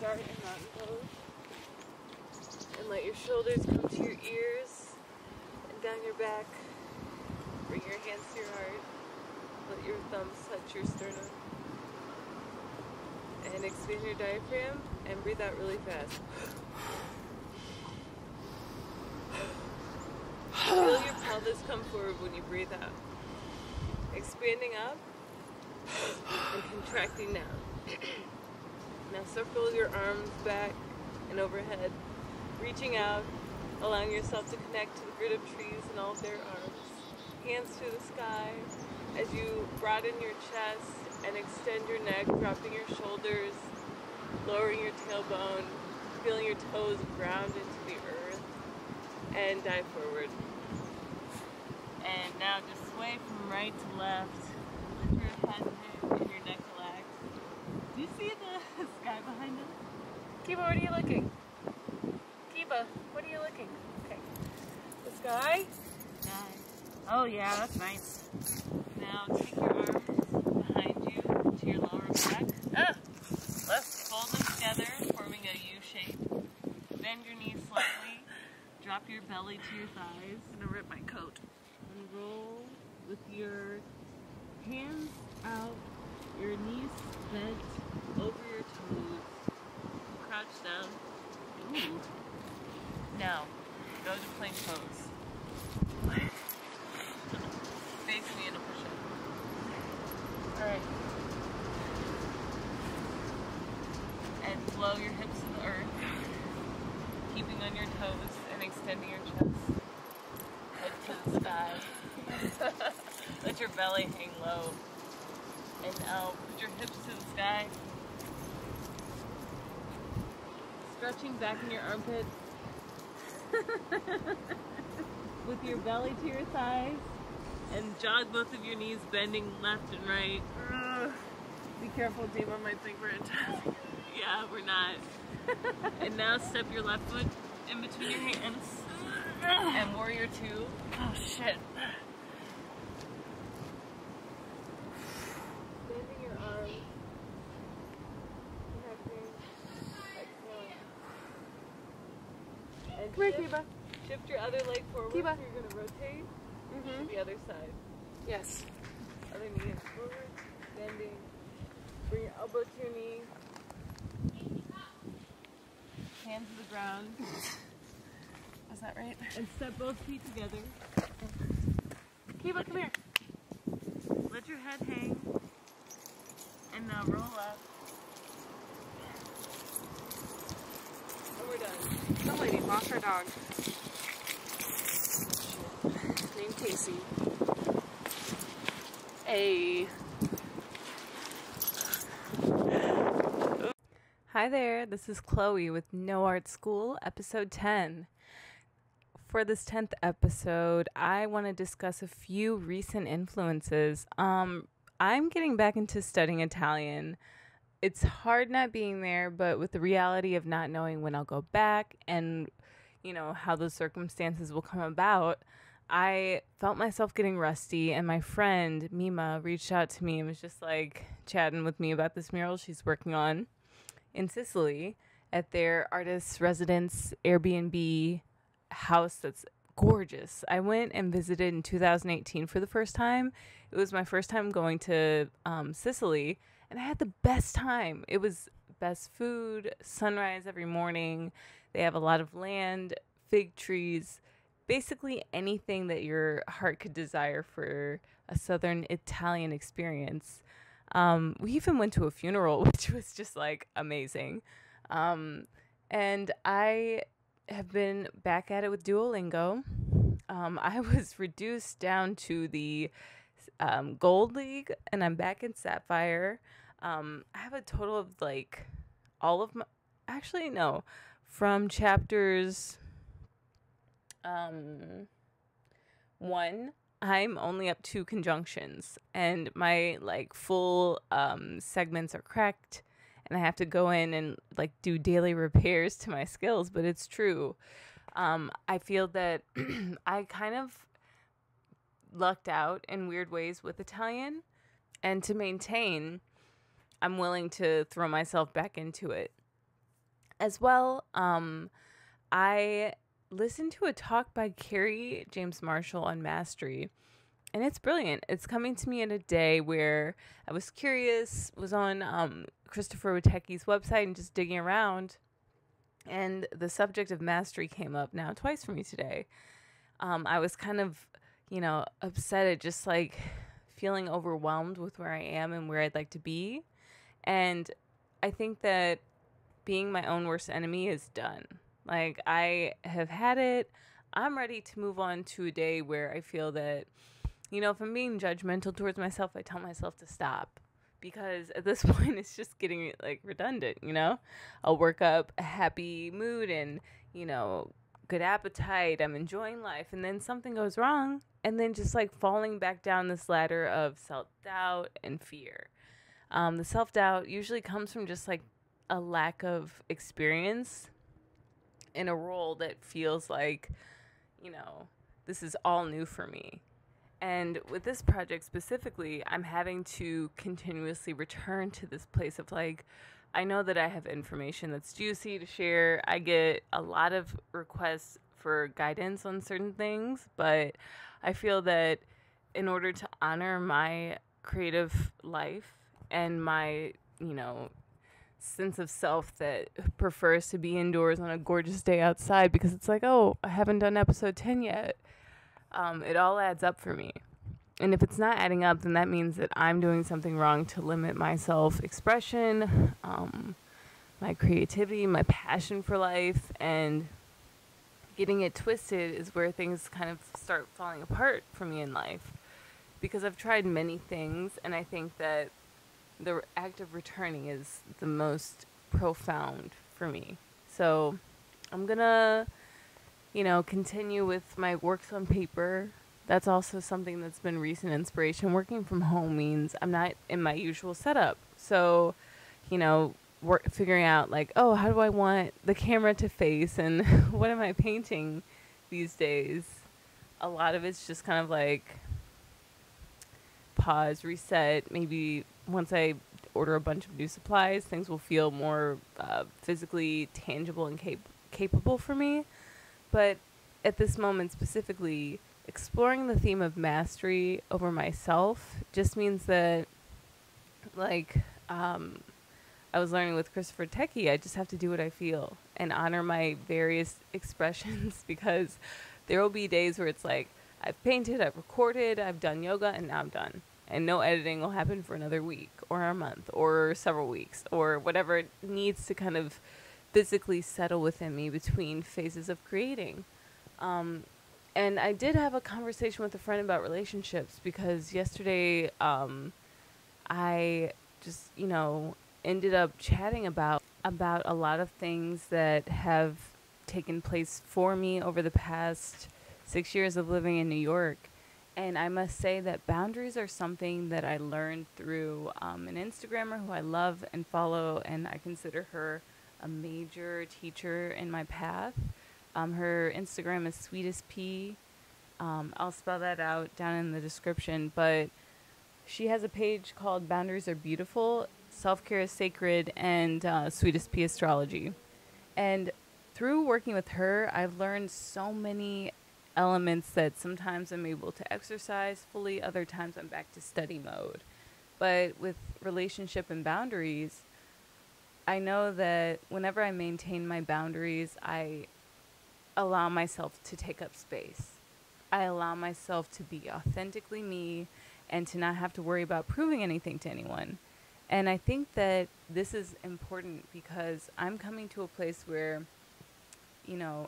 start in mountain pose. And let your shoulders come to your ears and down your back. Bring your hands to your heart. Let your thumbs touch your sternum. And expand your diaphragm and breathe out really fast. Feel your pelvis come forward when you breathe out. Expanding up and contracting down. Now circle your arms back and overhead, reaching out, allowing yourself to connect to the grid of trees and all of their arms. Hands to the sky as you broaden your chest and extend your neck, dropping your shoulders, lowering your tailbone, feeling your toes ground into the earth, and dive forward. And now just sway from right to left. Lift your head and your neck relax. Do you see the sky behind us? Kiba, what are you looking? Kiba, what are you looking? Okay. The sky? Sky. Oh yeah, that's nice. Now take your arms behind you to your lower back. Let's fold them together, forming a U shape. Bend your knees slightly. Drop your belly to your thighs. I'm gonna rip my coat. And roll with your hands out, your knees bent over your toes. Crouch down. Ooh. Now, go to plank pose. Face me in a push-up. Alright. And flow your hips to the earth, keeping on your toes and extending your chest. Head to the sky. Let your belly hang low. And now put your hips to the sky. Stretching back in your armpits. With your belly to your thighs. And jog both of your knees, bending left and right. Be careful, Dima might think we're intense. Yeah, we're not. And now step your left foot in between your hands. And warrior two. Oh shit. Bending your arms. Connecting. Exhaling. And come here, Kiba. Shift your other leg forward. Kiba. So you're going to rotate to the other side. Yes. Other knee is forward. Bending. Bring your elbow to your knee. Hands to the ground. Was that right? And step both feet together. Kiba, come here. Let your head hang. And now roll up. And we're done. The lady lost her dog. Named Casey. Hey. Hi there, this is Chloe with No Art School, episode 10. For this 10th episode, I want to discuss a few recent influences. I'm getting back into studying Italian. It's hard not being there, but with the reality of not knowing when I'll go back and, you know, how those circumstances will come about, I felt myself getting rusty, and my friend, Mima, reached out to me and was just like chatting with me about this mural she's working on in Sicily at their artist's residence Airbnb house that's gorgeous. I went and visited in 2018 for the first time. It was my first time going to Sicily, and I had the best time. It was best food, sunrise every morning. They have a lot of land, fig trees, basically anything that your heart could desire for a southern Italian experience. We even went to a funeral, which was just like amazing. And I have been back at it with Duolingo. I was reduced down to the Gold League, and I'm back in Sapphire. I have a total of like all of my, actually no, from chapters 1, I'm only up 2 conjunctions, and my like full segments are cracked, and I have to go in and like do daily repairs to my skills. But it's true. I feel that I kind of lucked out in weird ways with Italian, and to maintain, I'm willing to throw myself back into it. As well, I listened to a talk by Carrie James Marshall on mastery, and it's brilliant. It's coming to me in a day where I was curious, was on Christopher Witecki's website and just digging around, and the subject of mastery came up now twice for me today. I was kind of, upset at just like feeling overwhelmed with where I am and where I'd like to be. And I think that being my own worst enemy is done. Like, I have had it. I'm ready to move on to a day where I feel that, if I'm being judgmental towards myself, I tell myself to stop. Because at this point, it's just getting like redundant. I'll work up a happy mood and, good appetite. I'm enjoying life. And then something goes wrong. And then just like falling back down this ladder of self doubt and fear. The self doubt usually comes from just like a lack of experience in a role that feels like, this is all new for me. And with this project specifically, I'm having to continuously return to this place of like, I know that I have information that's juicy to share. I get a lot of requests for guidance on certain things, but I feel that in order to honor my creative life and my, sense of self that prefers to be indoors on a gorgeous day outside because it's like, oh, I haven't done episode 10 yet. It all adds up for me. And if it's not adding up, then that means that I'm doing something wrong to limit my self-expression, my creativity, my passion for life, and getting it twisted is where things kind of start falling apart for me in life. Because I've tried many things, and I think that the act of returning is the most profound for me. So I'm gonna, continue with my works on paper. That's also something that's been recent inspiration. Working from home means I'm not in my usual setup. So, figuring out like, oh, how do I want the camera to face and what am I painting these days? A lot of it's just kind of like pause, reset. Maybe once I order a bunch of new supplies, things will feel more physically tangible and capable for me. But at this moment specifically, exploring the theme of mastery over myself just means that, like, I was learning with Christopher Techie, I just have to do what I feel and honor my various expressions because there will be days where it's like, I've painted, I've recorded, I've done yoga, and now I'm done. And no editing will happen for another week or a month or several weeks or whatever it needs to kind of physically settle within me between phases of creating. And I did have a conversation with a friend about relationships because yesterday I just, ended up chatting about a lot of things that have taken place for me over the past 6 years of living in New York. And I must say that boundaries are something that I learned through an Instagrammer who I love and follow, and I consider her a major teacher in my path. Her Instagram is Sweetest P. I'll spell that out down in the description, but she has a page called Boundaries Are Beautiful, Self-Care is Sacred, and Sweetest P Astrology. And through working with her, I've learned so many elements that sometimes I'm able to exercise fully, other times I'm back to study mode. But with relationship and boundaries, I know that whenever I maintain my boundaries, I allow myself to take up space. I allow myself to be authentically me and to not have to worry about proving anything to anyone. And I think that this is important because I'm coming to a place where,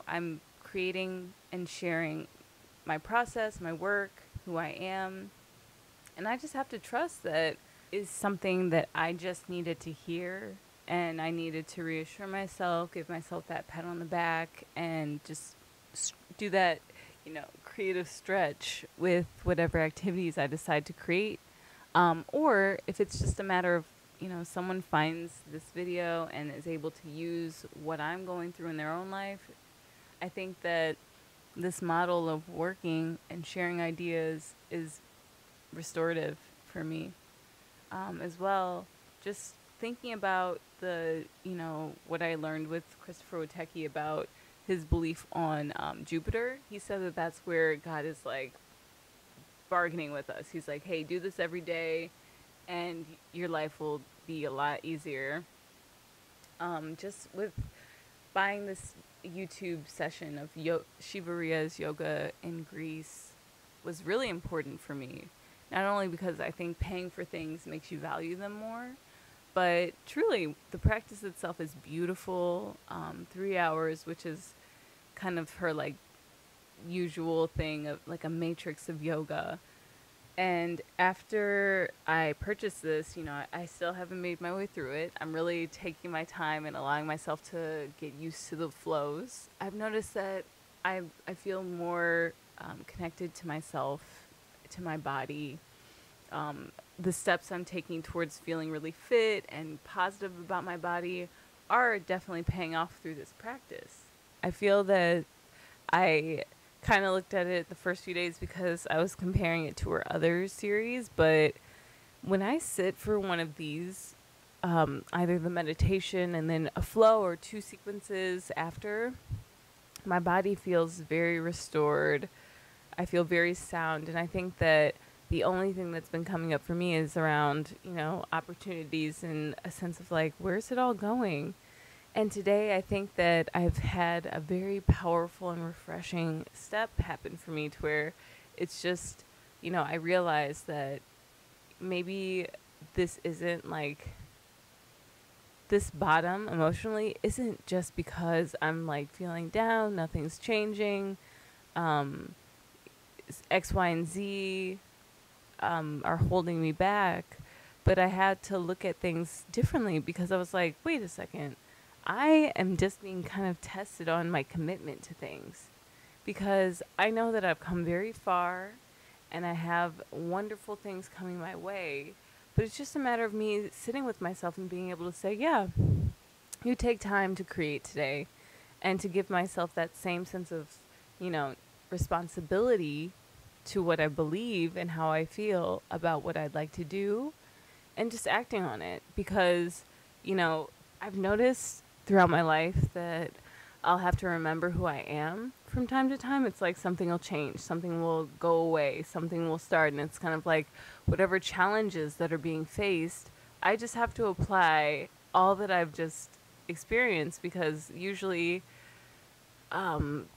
I'm creating and sharing my process, my work, who I am. And I just have to trust that is something that I just needed to hear. And I needed to reassure myself, give myself that pat on the back, and just do that, creative stretch with whatever activities I decide to create. Or if it's just a matter of, someone finds this video and is able to use what I'm going through in their own life, I think that this model of working and sharing ideas is restorative for me. As well, just thinking about what I learned with Christopher Witecki about his belief on Jupiter. He said that that's where God is like bargaining with us. He's like, hey, do this every day and your life will be a lot easier. Just with buying this YouTube session of Shiva Riya's yoga in Greece was really important for me. Not only because I think paying for things makes you value them more, but truly the practice itself is beautiful. 3 hours, which is kind of her like usual thing of like a matrix of yoga. And after I purchased this, I still haven't made my way through it. I'm really taking my time and allowing myself to get used to the flows. I've noticed that I feel more connected to myself, to my body. The steps I'm taking towards feeling really fit and positive about my body are definitely paying off through this practice. I feel that I kind of looked at it the first few days because I was comparing it to her other series, but when I sit for one of these, either the meditation and then a flow or two sequences after, my body feels very restored. I feel very sound, and I think that the only thing that's been coming up for me is around, opportunities and a sense of like, where's it all going? And today I think that I've had a very powerful and refreshing step happen for me to where it's just, I realize that maybe this isn't like, this bottom emotionally isn't just because I'm like feeling down, nothing's changing, X, Y, and Z are holding me back. But I had to look at things differently because I was like, wait a second. I am just being kind of tested on my commitment to things because I know that I've come very far and I have wonderful things coming my way, but it's just a matter of me sitting with myself and being able to say, yeah, you take time to create today, and to give myself that same sense of, responsibility to what I believe and how I feel about what I'd like to do and just acting on it because, I've noticed throughout my life that I'll have to remember who I am from time to time. It's like something will change, something will go away, something will start, and it's kind of like whatever challenges that are being faced, I just have to apply all that I've just experienced because usually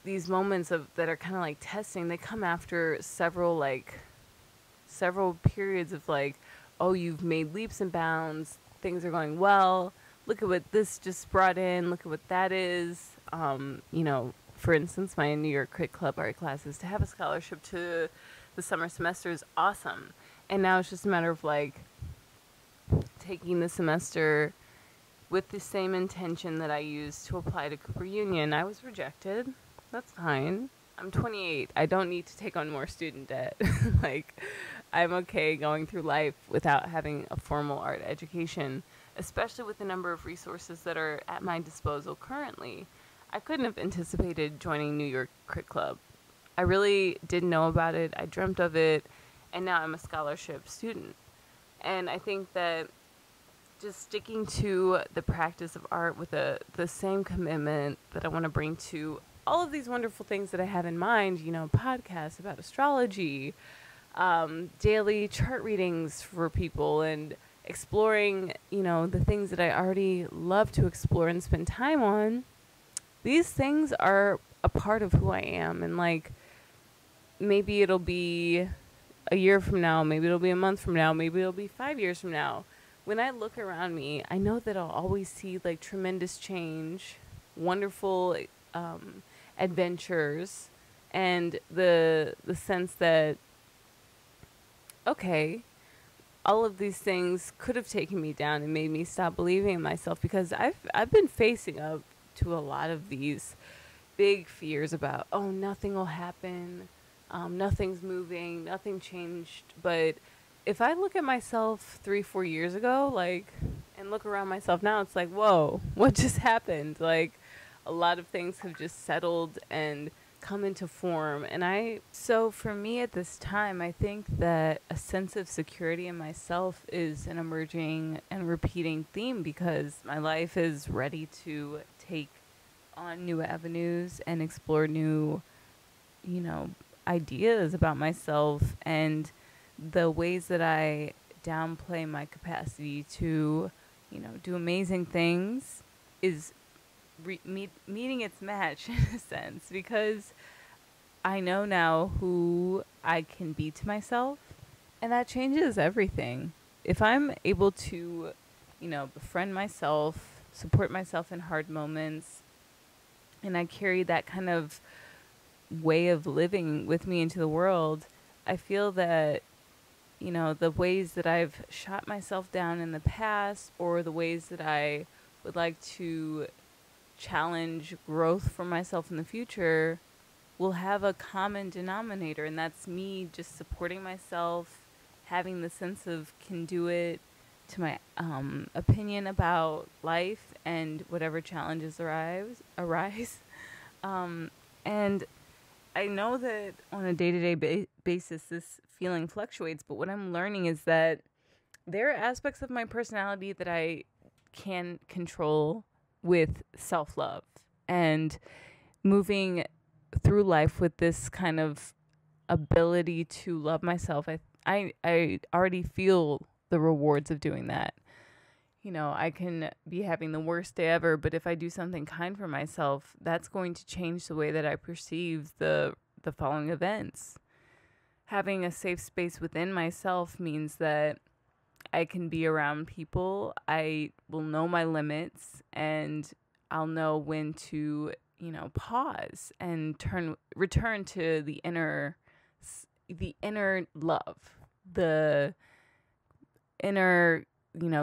these moments that are kind of like testing, they come after several periods of like, oh, you've made leaps and bounds, things are going well. Look at what this just brought in. Look at what that is. For instance, my New York Crit Club art classes, to have a scholarship to the summer semester is awesome. And now it's just a matter of like taking the semester with the same intention that I used to apply to Cooper Union. I was rejected. That's fine. I'm 28. I don't need to take on more student debt. I'm okay going through life without having a formal art education, especially with the number of resources that are at my disposal currently. I couldn't have anticipated joining New York Crit Club. I really didn't know about it. I dreamt of it, and now I'm a scholarship student. And I think that just sticking to the practice of art with the same commitment that I want to bring to all of these wonderful things that I have in mind, podcasts about astrology, daily chart readings for people, and exploring, the things that I already love to explore and spend time on. These things are a part of who I am. And like, maybe it'll be a year from now, maybe it'll be a month from now, maybe it'll be 5 years from now. When I look around me, I know that I'll always see like tremendous change, wonderful adventures, and the sense that, okay, all of these things could have taken me down and made me stop believing in myself because I've been facing up to a lot of these big fears about, oh, nothing will happen, nothing's moving, nothing changed. But if I look at myself 3-4 years ago, and look around myself now, it's like, whoa, what just happened? Like, a lot of things have just settled and come into form. So for me at this time, I think that a sense of security in myself is an emerging and repeating theme because my life is ready to take on new avenues and explore new, you know, ideas about myself, and the ways that I downplay my capacity to, do amazing things is meeting its match in a sense, because I know now who I can be to myself, and that changes everything. If I'm able to, befriend myself, support myself in hard moments, and I carry that kind of way of living with me into the world, I feel that, the ways that I've shot myself down in the past, or the ways that I would like to challenge growth for myself in the future, will have a common denominator, and that's me just supporting myself, having the sense of can do it to my opinion about life and whatever challenges arise. And I know that on a day-to-day basis, this feeling fluctuates, but what I'm learning is that there are aspects of my personality that I can control with self-love, and moving through life with this kind of ability to love myself. I already feel the rewards of doing that. I can be having the worst day ever, but if I do something kind for myself, that's going to change the way that I perceive the following events. Having a safe space within myself means that I can be around people. I will know my limits, and I'll know when to, pause and return to the inner love, the inner,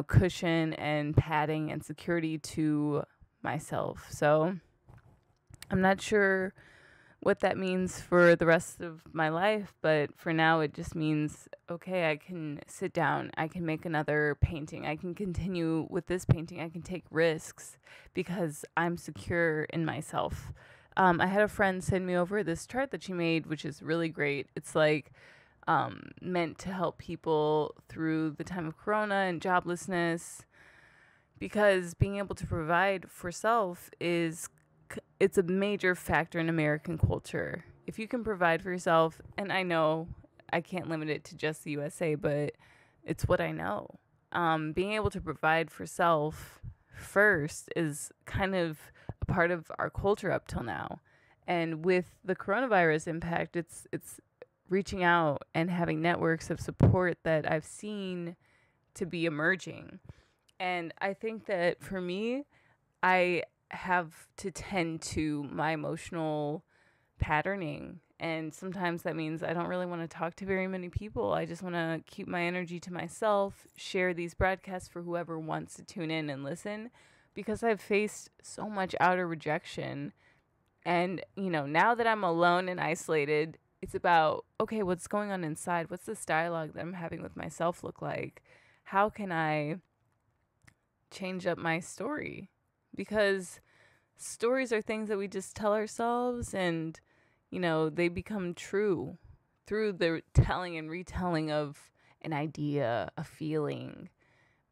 cushion and padding and security to myself. So I'm not sure what that means for the rest of my life, but for now it just means, okay, I can sit down, I can make another painting, I can continue with this painting, I can take risks because I'm secure in myself. I had a friend send me over this chart that she made, which is really great. It's like meant to help people through the time of corona and joblessness, because being able to provide for self it's a major factor in American culture. If you can provide for yourself, and I know I can't limit it to just the USA, but it's what I know. Being able to provide for self first is kind of a part of our culture up till now. And with the coronavirus impact, it's reaching out and having networks of support that I've seen to be emerging. And I think that for me, I have to tend to my emotional patterning. And sometimes that means I don't really want to talk to very many people. I just want to keep my energy to myself, share these broadcasts for whoever wants to tune in and listen, because I've faced so much outer rejection. And, now that I'm alone and isolated, it's about, okay, what's going on inside? What's this dialogue that I'm having with myself look like? How can I change up my story? Because stories are things that we just tell ourselves, and, they become true through the telling and retelling of an idea, a feeling,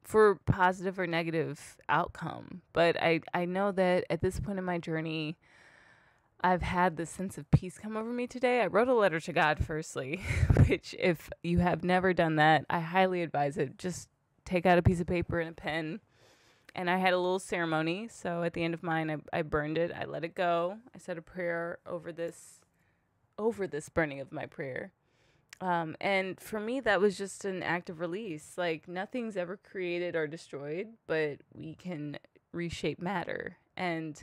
for positive or negative outcome. But I know that at this point in my journey, I've had this sense of peace come over me today. I wrote a letter to God, firstly, which if you have never done that, I highly advise it. Just take out a piece of paper and a pen. And I had a little ceremony. So at the end of mine, I burned it. I let it go. I said a prayer over this burning of my prayer. And for me, that was just an act of release. Like, nothing's ever created or destroyed, but we can reshape matter. And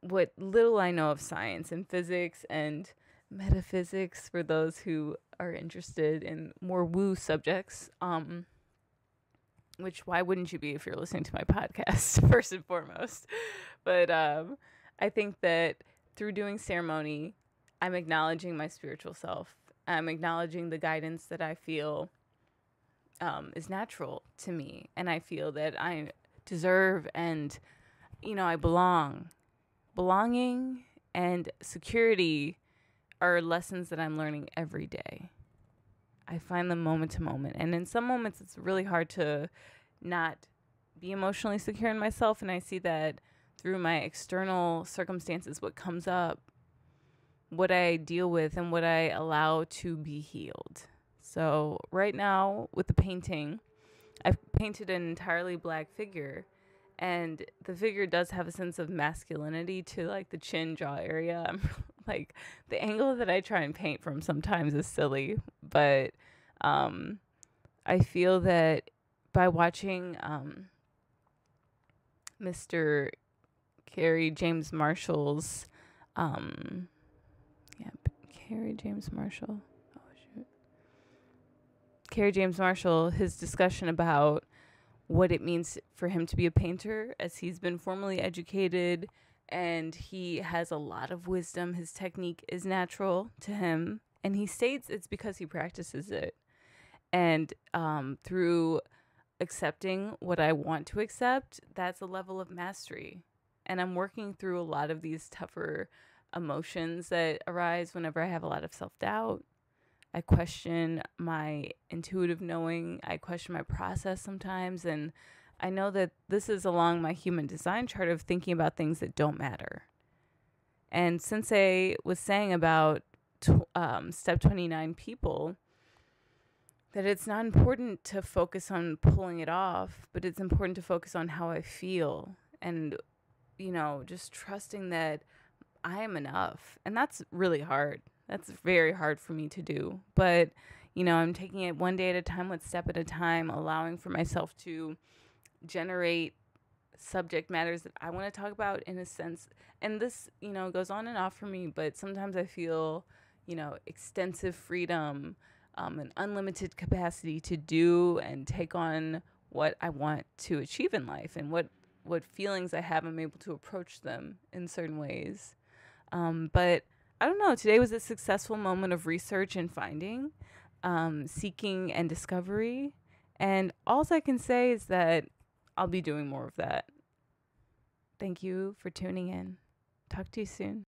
what little I know of science and physics and metaphysics, for those who are interested in more woo subjects, which why wouldn't you be if you're listening to my podcast, first and foremost? But I think that through doing ceremony, I'm acknowledging my spiritual self. I'm acknowledging the guidance that I feel is natural to me. And I feel that I deserve and, I belong. Belonging and security are lessons that I'm learning every day. I find them moment to moment. And in some moments, it's really hard to not be emotionally secure in myself. And I see that through my external circumstances, what comes up, what I deal with, and what I allow to be healed. So right now with the painting, I've painted an entirely black figure, and the figure does have a sense of masculinity to like the chin jaw area. I'm like, the angle that I try and paint from sometimes is silly, but I feel that by watching Mr. Carrie James Marshall's yeah, Carrie James Marshall. Oh shoot. Carrie James Marshall, his discussion about what it means for him to be a painter, as he's been formally educated and he has a lot of wisdom. His technique is natural to him, and he states it's because he practices it. And through accepting what I want to accept, that's a level of mastery. And I'm working through a lot of these tougher emotions that arise whenever I have a lot of self-doubt. I question my intuitive knowing. I question my process sometimes. And I know that this is along my human design chart of thinking about things that don't matter. And Sensei was saying about step 29 people, that it's not important to focus on pulling it off, but it's important to focus on how I feel and, just trusting that I am enough. And that's really hard. That's very hard for me to do. But, I'm taking it one day at a time, one step at a time, allowing for myself to generate subject matters that I want to talk about in a sense. And this, goes on and off for me, but sometimes I feel, extensive freedom, an unlimited capacity to do and take on what I want to achieve in life, and what feelings I have, I'm able to approach them in certain ways. But I don't know, today was a successful moment of research and finding, seeking and discovery. And all I can say is that I'll be doing more of that. Thank you for tuning in. Talk to you soon.